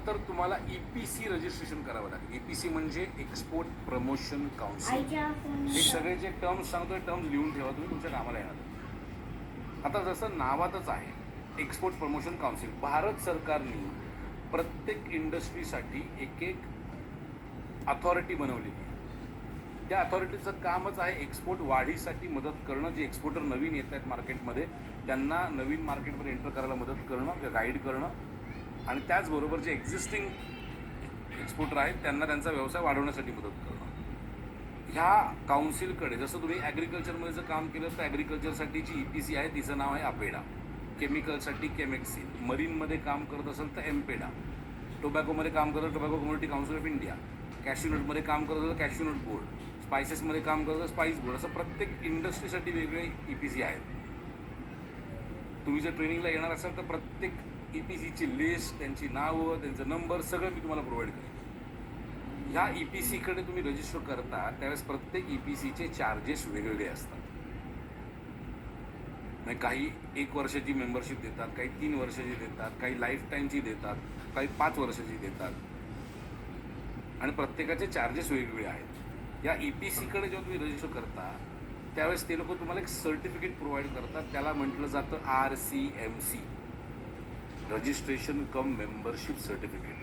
त्यानंतर तुम्हाला EPC registration करावं लागेल. EPC म्हणजे एक्सपोर्ट प्रमोशन काउन्सिल. हे सगळे जे टर्म्स सांगतोय टर्म्स लिहून ठेवा, तुम्ही तुमच्या कामाला येणार. आता जसं नावातच आहे एक्सपोर्ट प्रमोशन काउन्सिल, भारत सरकारने प्रत्येक इंडस्ट्रीसाठी एक अथॉरिटी बनवलेली आहे. त्या अथॉरिटीचं कामच आहे एक्सपोर्ट वाढीसाठी मदत करणं. जे एक्सपोर्टर नवीन येत आहेत मार्केटमध्ये त्यांना नवीन मार्केटमध्ये एंटर करायला मदत करणं, गाईड करणं, आणि त्याचबरोबर जे एक्झिस्टिंग एक्सपोर्टर आहेत त्यांना त्यांचा व्यवसाय वाढवण्यासाठी मदत करणं. ह्या काउन्सिलकडे जसं तुम्ही ॲग्रिकल्चरमध्ये जर काम केलं तर ॲग्रिकल्चरसाठीची EPC आहे, तिचं नाव आहे अपेडा. केमिकलसाठी केमेक्सिल, मरीनमध्ये काम करत असेल तर एम्पेडा, टोबॅकोमध्ये काम करत tobacco community council of India, कॅश्यूनटमध्ये काम करत असेल कॅश्यूनट बोर्ड, स्पायसेसमध्ये काम करत असेल स्पाइस बोर्ड. असं प्रत्येक इंडस्ट्रीसाठी वेगवेगळे EPC आहेत. तुम्ही जर ट्रेनिंगला येणार असाल तर प्रत्येक EPCची लिस्ट, त्यांची नावं, त्यांचं नंबर सगळं मी तुम्हाला प्रोव्हाइड करेन. ह्या EPCकडे तुम्ही रजिस्टर करता त्यावेळेस प्रत्येक EPCचे चार्जेस वेगवेगळे असतात. म्हणजे काही 1 वर्षाची मेंबरशिप देतात, काही 3 वर्षाची देतात, काही लाईफ टाईमची देतात, काही 5 वर्षाची देतात, आणि प्रत्येकाचे चार्जेस वेगवेगळे आहेत. या EPCकडे जेव्हा तुम्ही रजिस्टर करता त्यावेळेस ते लोक तुम्हाला एक सर्टिफिकेट प्रोव्हाइड करतात. त्याला म्हटलं जातं RCMC, रजिस्ट्रेशन कम मेंबरशिप सर्टिफिकेट.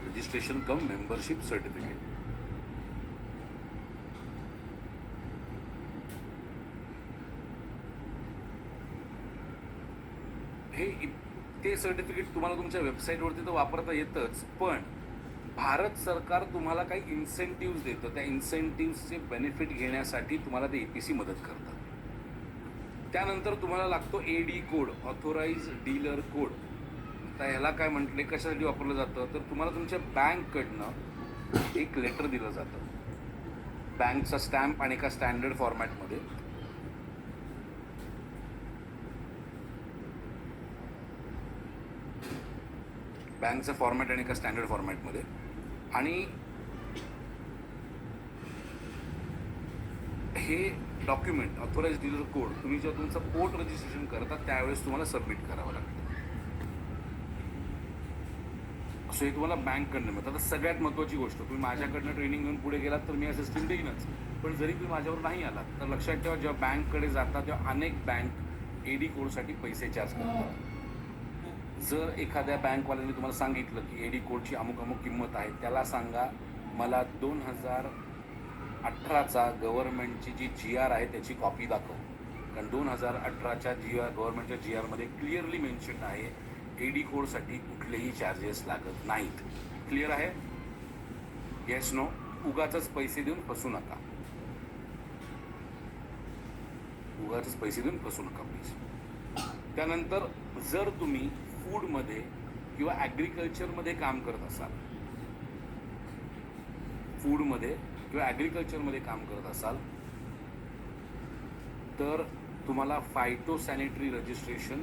रजिस्ट्रेशन कम मेंबरशिप सर्टिफिकेट. ते सर्टिफिकेट तुम्हाला तुमच्या वेबसाईटवरती तर वापरता येतच, पण भारत सरकार तुम्हाला काही इन्सेंटिव्ज देतं. त्या इन्सेंटिव्जचे बेनिफिट घेण्यासाठी तुम्हाला ते EPC मदत करतात. त्यानंतर तुम्हाला लागतो AD code, authorise dealer code. आता ह्याला काय म्हटले, कशासाठी वापरलं जातं, तर तुम्हाला तुमच्या बँककडनं एक लेटर दिलं जातं, बँकचा स्टॅम्प आणि एका स्टँडर्ड फॉर्मॅटमध्ये. बँकचा फॉर्मॅट आणि एका स्टँडर्ड फॉर्मॅटमध्ये, आणि हे डॉक्युमेंट ऑथोराइज डीलर कोड तुम्ही जेव्हा तुमचं पोर्ट रजिस्ट्रेशन करता त्यावेळेस तुम्हाला सबमिट करावं लागतं. असं हे तुम्हाला बँककडनं मिळतं. आता सगळ्यात महत्त्वाची गोष्ट, तुम्ही माझ्याकडनं ट्रेनिंग घेऊन पुढे गेलात तर मी या सिस्टीम देईनच, पण जरी तुम्ही माझ्यावर नाही आलात तर लक्षात ठेवा, जेव्हा बँककडे जाता तेव्हा अनेक बँक AD कोडसाठी पैसे चार्ज करतात. जर एखाद्या बँकवाल्याने तुम्हाला सांगितलं की AD कोडची अमुक अमुक किंमत आहे, त्याला सांगा मला 2018चा गव्हर्नमेंटची जी GR आहे त्याची कॉपी दाखव, कारण 2018च्या गव्हर्नमेंटच्या GRमध्ये क्लिअरली मेन्शन आहे AD कोडसाठी कुठलेही चार्जेस लागत नाहीत. क्लिअर आहे? Yes no? उगाचच पैसे देऊन फसू नका, उगाचच पैसे देऊन फसू नका प्लीज. त्यानंतर जर तुम्ही फूडमध्ये किंवा ॲग्रिकल्चरमध्ये काम करत असाल, फूडमध्ये किंवा ॲग्रिकल्चरमध्ये काम करत असाल तर तुम्हाला फायटोसॅनिटरी रजिस्ट्रेशन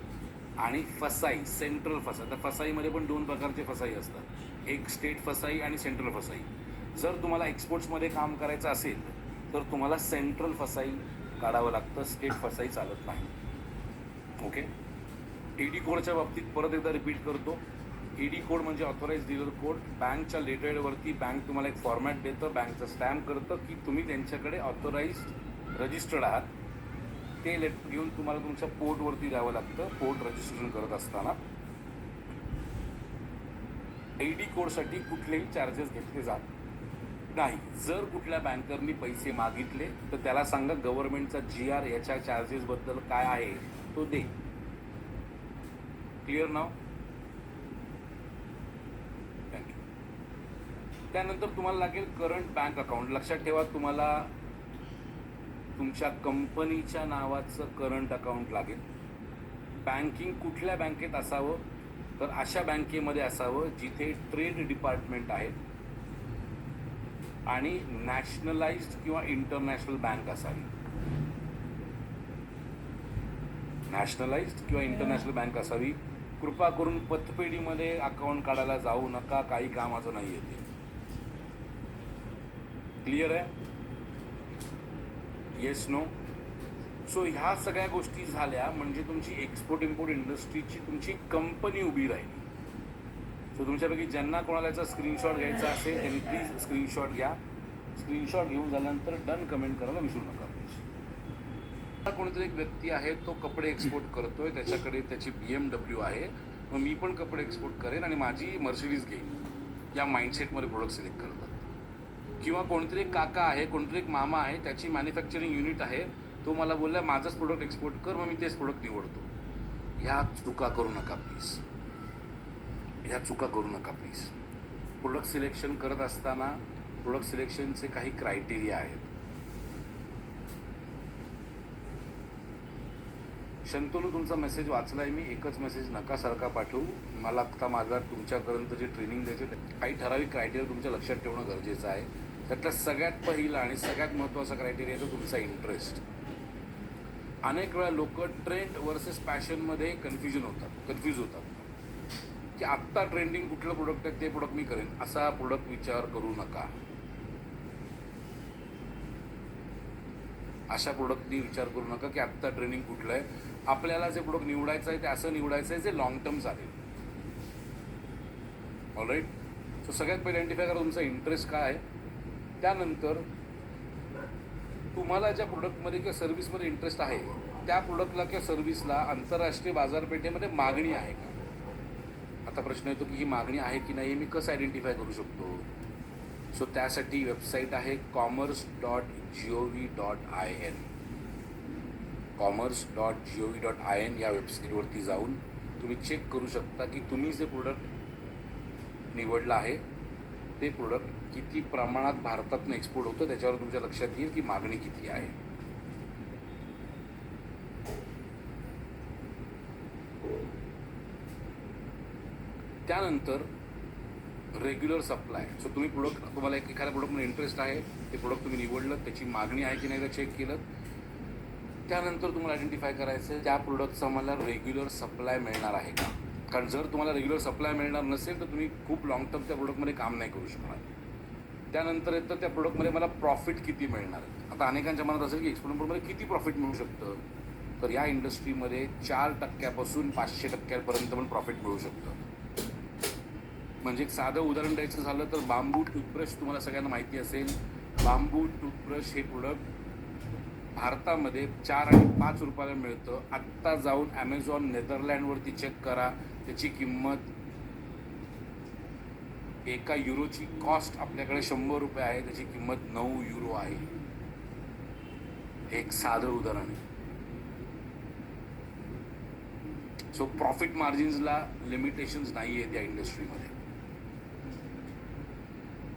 आणि फसाई, सेंट्रल फसाई. आता फसाईमध्ये पण 2 प्रकारचे फसाई असतात, एक स्टेट फसाई आणि सेंट्रल फसाई. जर तुम्हाला एक्सपोर्ट्समध्ये काम करायचं असेल तर तुम्हाला सेंट्रल फसाई काढावं लागतं, स्टेट फसाई चालत नाही. ओके. AD कोडच्या बाबतीत परत एकदा रिपीट करतो, AD कोड म्हणजे ऑथोराइज डीलर कोड. बँकच्या लेटरवरती बँक तुम्हाला एक फॉर्मॅट देतं, बँकचं स्टॅम्प करतं की तुम्ही त्यांच्याकडे ऑथोराइज्ड रजिस्टर्ड आहात. ते लेटर घेऊन तुम्हाला तुमच्या पोर्टवरती द्यावं लागतं. पोर्ट रजिस्ट्रेशन करत असताना AD कोडसाठी कुठलेही चार्जेस घेतले जात नाही. जर कुठल्या बँकरनी पैसे मागितले तर त्याला सांगा गव्हर्नमेंटचा GR याच्या चार्जेसबद्दल काय आहे तो दे. क्लिअर नाव? थँक्यू. त्यानंतर तुम्हाला लागेल करंट बँक अकाउंट. लक्षात ठेवा, तुम्हाला तुमच्या कंपनीच्या नावाचं करंट अकाउंट लागेल. बँकिंग कुठल्या बँकेत असावं, तर अशा बँकेमध्ये असावं जिथे ट्रेड डिपार्टमेंट आहे आणि नॅशनलाइज्ड किंवा इंटरनॅशनल बँक असावी. नॅशनलाइज्ड किंवा इंटरनॅशनल बँक असावी. कृपा करून पतपेढीमध्ये अकाउंट काढायला जाऊ नका, काही कामाचं नाही आहे ते. क्लिअर आहे? Yes no? सो ह्या सगळ्या गोष्टी झाल्या म्हणजे तुमची एक्सपोर्ट इम्पोर्ट इंडस्ट्रीची तुमची कंपनी उभी राहिली. सो तुमच्यापैकी ज्यांना कोणाला याचा स्क्रीनशॉट घ्यायचा असेल त्यांनी प्लीज स्क्रीनशॉट घ्या. स्क्रीनशॉट घेऊन झाल्यानंतर डन कमेंट करायला विसरू नका. कोणीतरी एक व्यक्ती आहे, तो कपडे एक्सपोर्ट करतोय, त्याच्याकडे त्याची BMW आहे, मग मी पण कपडे एक्सपोर्ट करेन आणि माझी मर्सिडीज घेईन, या माइंडसेटमध्ये प्रोडक्ट सिलेक्ट करतात. किंवा कोणतरी एक काका आहे, कोणतरी एक मामा आहे, त्याची मॅन्युफॅक्चरिंग युनिट आहे, तो मला बोलला माझंच प्रोडक्ट एक्सपोर्ट कर, मग मी तेच प्रोडक्ट निवडतो. ह्या चुका करू नका प्लीज, ह्या चुका करू नका प्लीज. प्रोडक्ट सिलेक्शन करत असताना प्रोडक्ट सिलेक्शनचे काही क्रायटेरिया आहेत. शंतनू, तुमचा मेसेज वाचलाय मी. एकच मेसेज नका सारखा पाठवू. मला आता माझा तुमच्यापर्यंत जे ट्रेनिंग द्यायचे काही ठराविक क्रायटेरिया तुमच्या लक्षात ठेवणं गरजेचं आहे. त्यातला सगळ्यात पहिला आणि सगळ्यात महत्त्वाचा क्रायटेरिया आहे तो तुमचा इंटरेस्ट. अनेक वेळा लोक ट्रेंड वर्सेस पॅशनमध्ये कन्फ्यूज होतात की आत्ता ट्रेंडिंग कुठलं प्रोडक्ट आहे ते प्रोडक्ट मी करेन. असा प्रोडक्ट विचार करू नका. अशा प्रोडक्टनी विचार करू नका की आत्ता ट्रेंडिंग कुठलं आहे. आपल्याला जे प्रोडक्ट निवडायचं आहे ते असं निवडायचं आहे जे लॉंग टर्म चालेल. ऑलराईट. सो सगळ्यात पहिले आयडेंटिफाय करा तुमचा इंटरेस्ट काय आहे. त्यानंतर तुम्हाला ज्या प्रोडक्टमध्ये किंवा सर्व्हिसमध्ये इंटरेस्ट आहे त्या प्रोडक्टला किंवा सर्व्हिसला आंतरराष्ट्रीय बाजारपेठेमध्ये मागणी आहे का. आता प्रश्न येतो की ही मागणी आहे की नाही, मी कसं आयडेंटिफाय करू शकतो. सो त्यासाठी वेबसाईट आहे commerce.gov.in. commerce.gov.in या वेबसाईटवरती जाऊन तुम्ही चेक करू शकता की तुम्ही जे प्रोडक्ट निवडलं आहे ते प्रोडक्ट किती प्रमाणात भारतातून एक्सपोर्ट होतं, त्याच्यावर तुमच्या लक्षात येईल की मागणी किती आहे. त्यानंतर रेग्युलर सप्लाय. सो तुम्हाला एखाद्या प्रोडक्टमध्ये इंटरेस्ट आहे, ते प्रोडक्ट तुम्ही निवडलं, त्याची मागणी आहे की नाही ते चेक केलं. त्यानंतर तुम्हाला आयडेंटिफाय करायचं आहे त्या प्रोडक्टचा मला रेग्युलर सप्लाय मिळणार आहे का. कारण जर तुम्हाला रेग्युलर सप्लाय मिळणार नसेल तर तुम्ही खूप लॉंग टर्म त्या प्रोडक्टमध्ये काम नाही करू शकणार. त्यानंतर येतं त्या प्रोडक्टमध्ये मला प्रॉफिट किती मिळणार आहे. आता अनेकांच्या मनात असेल की एक्सपोर्टमध्ये किती प्रॉफिट मिळू शकतं. तर या इंडस्ट्रीमध्ये 4% 500% पण प्रॉफिट मिळू शकतं. म्हणजे एक साधं उदाहरण द्यायचं झालं तर बांबू टूथब्रश तुम्हाला सगळ्यांना माहिती असेल. बांबू टूथब्रश हे प्रोडक्ट भारतामध्ये 4 आणि 5 रुपयाला मिळतं. आत्ता जाऊन ॲमेझॉन नेदरलँडवरती चेक करा, त्याची किंमत एका युरोची कॉस्ट आपल्याकडे 100 रुपये आहे, त्याची किंमत 9 युरो आहे. एक साधं उदाहरण आहे. सो प्रॉफिट मार्जिन्सला लिमिटेशन्स नाही आहेत या इंडस्ट्रीमध्ये.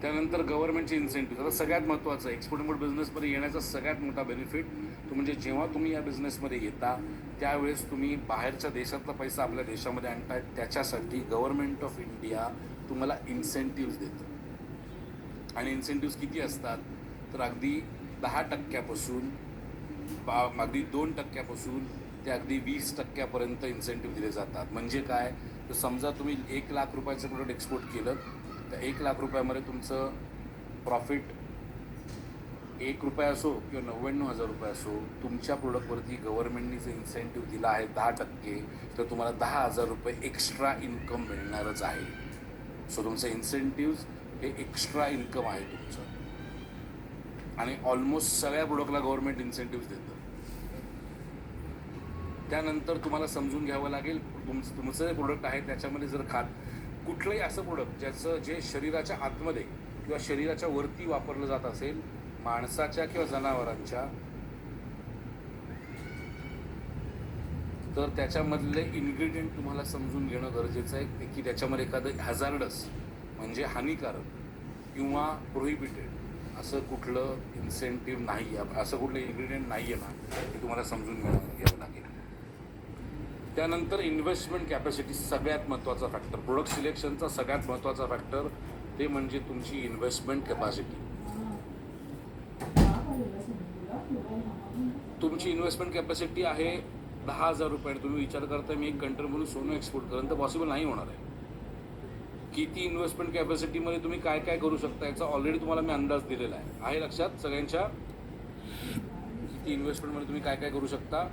त्यानंतर गव्हर्नमेंटचे इन्सेंटिव्ह. आता सगळ्यात महत्त्वाचं एक्सपोर्ट इम्पोर्ट बिझनेसमध्ये येण्याचा सगळ्यात मोठा बेनिफिट तो म्हणजे जेव्हा तुम्ही या बिझनेसमध्ये येता त्यावेळेस तुम्ही बाहेरच्या देशातला पैसा आपल्या देशामध्ये आणताय, त्याच्यासाठी गव्हर्नमेंट ऑफ इंडिया तुम्हाला इन्सेंटिव्ज देतं. आणि इन्सेंटिव्ज किती असतात तर अगदी 10% अगदी 2% ते अगदी 20% इन्सेंटिव्ह दिले जातात. म्हणजे काय तर समजा तुम्ही 1 लाख रुपयाचं प्रोडक्ट एक्सपोर्ट केलं तर 1 लाख रुपयामध्ये तुमचं प्रॉफिट 1 रुपया असो किंवा 99,000 रुपये असो, तुमच्या प्रोडक्टवरती गव्हर्नमेंटनी जे इन्सेंटिव्ह दिला आहे 10%, तर तुम्हाला 10,000 रुपये एक्स्ट्रा इन्कम मिळणारच आहे. सो तुमचं इन्सेंटिव्ज हे एक्स्ट्रा इन्कम आहे तुमचं. आणि ऑलमोस्ट सगळ्या प्रोडक्टला गव्हर्नमेंट इन्सेंटिव्ज देतं. त्यानंतर तुम्हाला समजून घ्यावं लागेल तुमचं जे प्रोडक्ट आहे त्याच्यामध्ये जर कुठलंही असं प्रोडक्ट जे शरीराच्या आतमध्ये किंवा शरीराच्या वरती वापरलं जात असेल, माणसाच्या किंवा जनावरांच्या, तर त्याच्यामधले इन्ग्रेडियंट तुम्हाला समजून घेणं गरजेचं आहे की त्याच्यामध्ये एखादं हॅझार्डस म्हणजे हानिकारक किंवा प्रोहिबिटेड असं कुठलं इन्सेंटिव्ह नाही आहे, असं कुठलं इन्ग्रेडियंट नाही आहे ना, हे तुम्हाला समजून घ्यावं लागेल. त्यानंतर इन्व्हेस्टमेंट कॅपॅसिटी सगळ्यात महत्त्वाचा फॅक्टर. प्रोडक्ट सिलेक्शनचा सगळ्यात महत्त्वाचा फॅक्टर ते म्हणजे तुमची इन्व्हेस्टमेंट कॅपॅसिटी. तुमची इन्व्हेस्टमेंट कॅपॅसिटी आहे 10,000 रुपये. तुम्ही विचार करता मी एक कंट्रीमधून सोनं एक्सपोर्ट करेन, तर पॉसिबल नाही होणार आहे. किती इन्व्हेस्टमेंट कॅपॅसिटीमध्ये तुम्ही काय काय करू शकता याचा ऑलरेडी तुम्हाला मी अंदाज दिलेला आहे लक्षात सगळ्यांच्या. किती इन्व्हेस्टमेंटमध्ये तुम्ही काय काय करू शकता.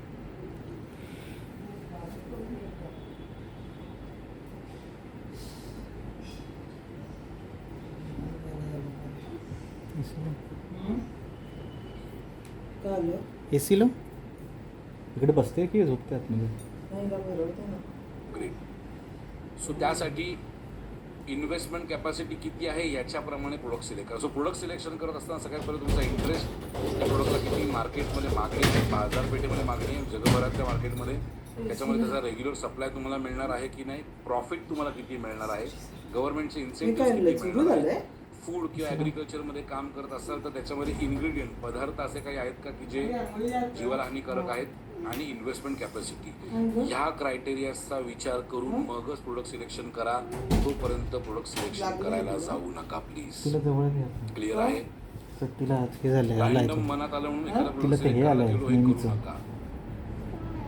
काय आलं? ए सी लाव. इकडे बसते की झोपते आतमध्ये? नाही का बरोबर ना. ग्रेट. सो त्यासाठी इन्व्हेस्टमेंट कॅपॅसिटी किती आहे याच्याप्रमाणे प्रोडक्ट सिलेक्ट करा. सो प्रोडक्ट सिलेक्शन करत असताना सगळ्यात पहिले तुमचा इंटरेस्ट, त्या प्रोडक्टला किती मार्केटमध्ये मागणी आहे, बाजारपेठेमध्ये मागणी आहे, जगभरातल्या मार्केटमध्ये, त्याच्यामध्ये त्याचा रेग्युलर सप्लाय तुम्हाला मिळणार आहे की नाही, प्रॉफिट तुम्हाला किती मिळणार आहे, गव्हर्नमेंटचे इन्सेंटिव्ह किती मिळणार आहे, फूड किंवा ॲग्रिकल्चरमध्ये काम करत असाल तर त्याच्यामध्ये इन्ग्रेडियंट पदार्थ असे काही आहेत का की जे जीवाला हानिकारक आहेत, आणि इन्व्हेस्टमेंट कॅपॅसिटी. ह्या क्रायटेरियाचा विचार करून मगच प्रोडक्ट सिलेक्शन करा. तोपर्यंत प्रोडक्ट सिलेक्शन करायला जाऊ नका प्लीज. तिला जवळ घ्या. क्लिअर आहे? तर तिला हे झालं रँडम मनात आलं म्हणून एखादा तिला प्रोडक्ट ते हे सिलेक्ट करायला आलंय गेलो, हे करू नेहमीचं. नका.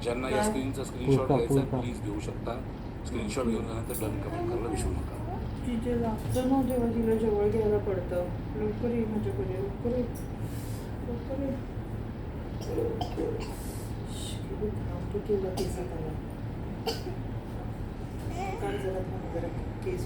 ज्यांना या स्क्रीनचा स्क्रीनशॉट घ्यायचा पुरका. प्लीज घेऊ शकता. स्क्रीनशॉट घेऊन झाल्यानंतर डन कमेंट करायला विसरू नका. तिथे लागतं ना तेव्हा तिला जवळ घ्यायला पडतं. लवकर ये माझ्याकडे, लवकर ये, लवकर ये. तू केलं केस त्याला काढ जरा, थांब जरा केस.